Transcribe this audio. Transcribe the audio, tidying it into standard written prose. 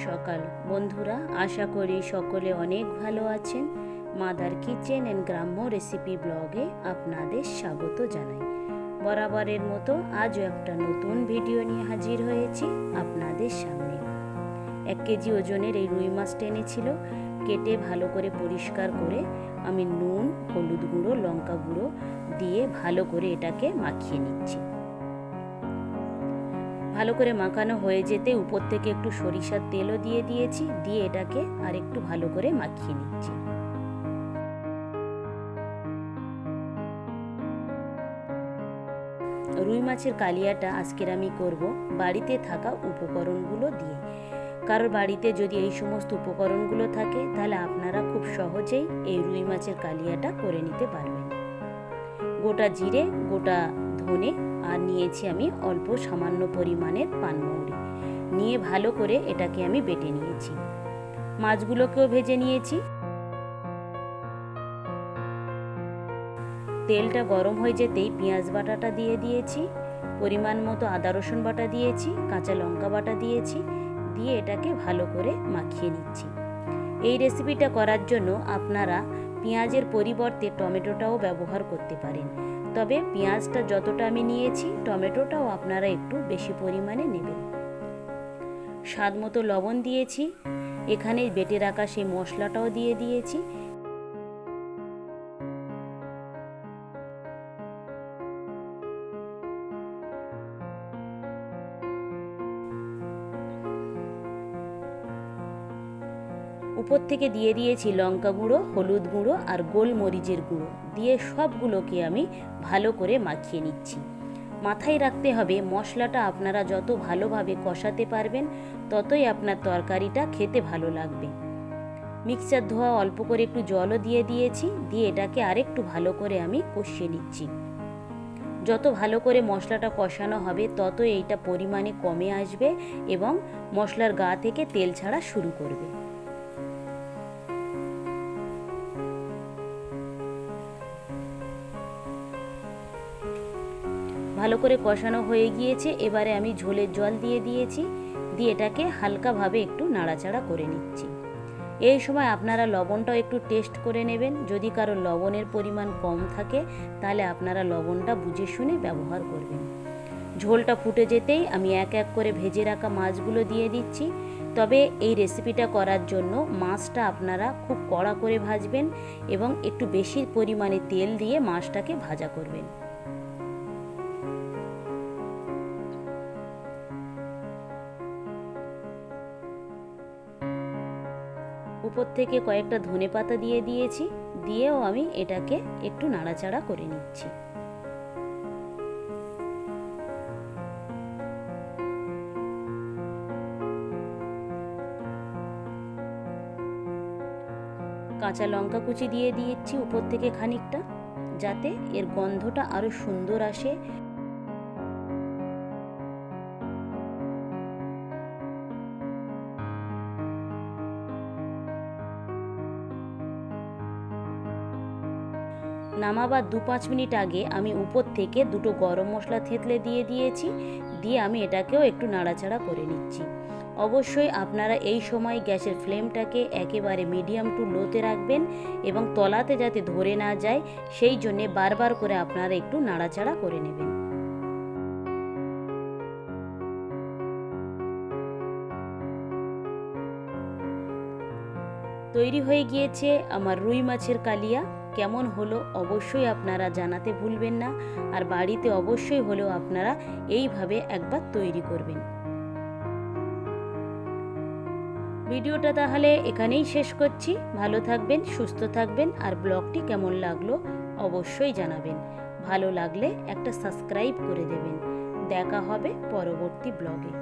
সকাল বন্ধুরা, আশা করি সকলে অনেক ভালো আছেন। মাদার কিচেন অ্যান্ড গ্রাম্য রেসিপি ব্লগে আপনাদের স্বাগত জানাই। বরাবরের মতো আজও একটা নতুন ভিডিও নিয়ে হাজির হয়েছি আপনাদের সামনে। 1 কেজি ওজনের এই রুই মাছটা এনেছিল। কেটে ভালো করে পরিষ্কার করে আমি নুন, হলুদ গুঁড়ো, লঙ্কা গুঁড়ো দিয়ে ভালো করে এটাকে মাখিয়ে নিচ্ছি। ভালো করে মাখানো হয়ে যেতে উপর থেকে একটু সরিষার তেলও দিয়ে দিয়েছি, দিয়ে এটাকে আর একটু ভালো করে মাখিয়ে নিচ্ছি। রুই মাছের কালিয়াটা আজকের আমি করব বাড়িতে থাকা উপকরণগুলো দিয়ে। কারোর বাড়িতে যদি এই সমস্ত উপকরণগুলো থাকে তাহলে আপনারা খুব সহজেই এই রুই মাছের কালিয়াটা করে নিতে পারবেন। গোটা জিরে, গোটা ধনে আর নিয়েছি আমি অল্প সামান্য পরিমাণের পানমৌরি, নিয়ে ভালো করে এটাকে আমি বেটে নিয়েছি। মাছগুলোকেও ভেজে নিয়েছি। তেলটা গরম হয়ে যেতেই পেঁয়াজ বাটাটা দিয়ে দিয়েছি, পরিমাণ মতো আদা রসুন বাটা দিয়েছি, কাঁচা লঙ্কা বাটা দিয়েছি, দিয়ে এটাকে ভালো করে মাখিয়ে নিচ্ছি। এই রেসিপিটা করার জন্য আপনারা পেঁয়াজের পরিবর্তে টমেটোটাও ব্যবহার করতে পারেন, তবে পেঁয়াজটা যতটা আমি নিয়েছি টমেটোটাও আপনারা একটু বেশি পরিমাণে নেবেন। স্বাদ মতো লবণ দিয়েছি, এখানে বেটে রাখা সেই মশলাটাও দিয়ে দিয়েছি। উপর থেকে দিয়ে দিয়েছি লঙ্কা গুঁড়ো, হলুদ গুঁড়ো আর গোলমরিচের গুঁড়ো, দিয়ে সবগুলোকে আমি ভালো করে মাখিয়ে নিচ্ছি। মাথায় রাখতে হবে মশলাটা আপনারা যত ভালোভাবে কষাতে পারবেন ততই আপনার তরকারিটা খেতে ভালো লাগবে। মিক্সচার ধোয়া অল্প করে একটু জলও দিয়ে দিয়েছি, দিয়ে এটাকে আরেকটু ভালো করে আমি কষিয়ে নিচ্ছি। যত ভালো করে মশলাটা কষানো হবে তত এইটা পরিমাণে কমে আসবে এবং মশলার গা থেকে তেল ছাড়া শুরু করবে। ভালো করে কষানো হয়ে গিয়েছে, এবারে আমি ঝোলের জল দিয়ে দিয়েছি, দিয়ে এটাকে হালকাভাবে একটু নাড়াচাড়া করে নিচ্ছি। এই সময় আপনারা লবণটাও একটু টেস্ট করে নেবেন। যদি কারো লবণের পরিমাণ কম থাকে তাহলে আপনারা লবণটা বুঝে শুনে ব্যবহার করবেন। ঝোলটা ফুটে যেতেই আমি এক এক করে ভেজে রাখা মাছগুলো দিয়ে দিচ্ছি। তবে এই রেসিপিটা করার জন্য মাছটা আপনারা খুব কড়া করে ভাজবেন এবং একটু বেশি পরিমাণে তেল দিয়ে মাছটাকে ভাজা করবেন। উপর থেকে কয়েকটা ধনেপাতা দিয়ে দিয়েছি, দিয়েও আমি এটাকে একটু নাড়াচাড়া করে নিচ্ছি। কাঁচা লঙ্কা কুচি দিয়ে দিয়েছি উপর থেকে খানিকটা, যাতে এর গন্ধটা আরো সুন্দর আসে। নামাবার 2-5 মিনিট আগে আমি উপর থেকে 2টো গরম মশলা থেতলে দিয়ে দিয়েছি, দিয়ে আমি এটাকেও একটু নাড়াচাড়া করে নিচ্ছি। অবশ্যই আপনারা এই সময় গ্যাসের ফ্লেমটাকে একেবারে মিডিয়াম টু লোতে রাখবেন এবং তলাতে যাতে ধরে না যায় সেই জন্যে বারবার করে আপনারা একটু নাড়াচাড়া করে নেবেন। তৈরি হয়ে গিয়েছে আমার রুই মাছের কালিয়া। কেমন হলো অবশ্যই আপনারা জানাতে ভুলবেন না, আর বাড়িতে অবশ্যই হলেও আপনারা এইভাবে একবার তৈরি করবেন। ভিডিওটা তাহলে এখানেই শেষ করছি। ভালো থাকবেন, সুস্থ থাকবেন, আর ব্লগটি কেমন লাগলো অবশ্যই জানাবেন। ভালো লাগলে একটা সাবস্ক্রাইব করে দেবেন। দেখা হবে পরবর্তী ব্লগে।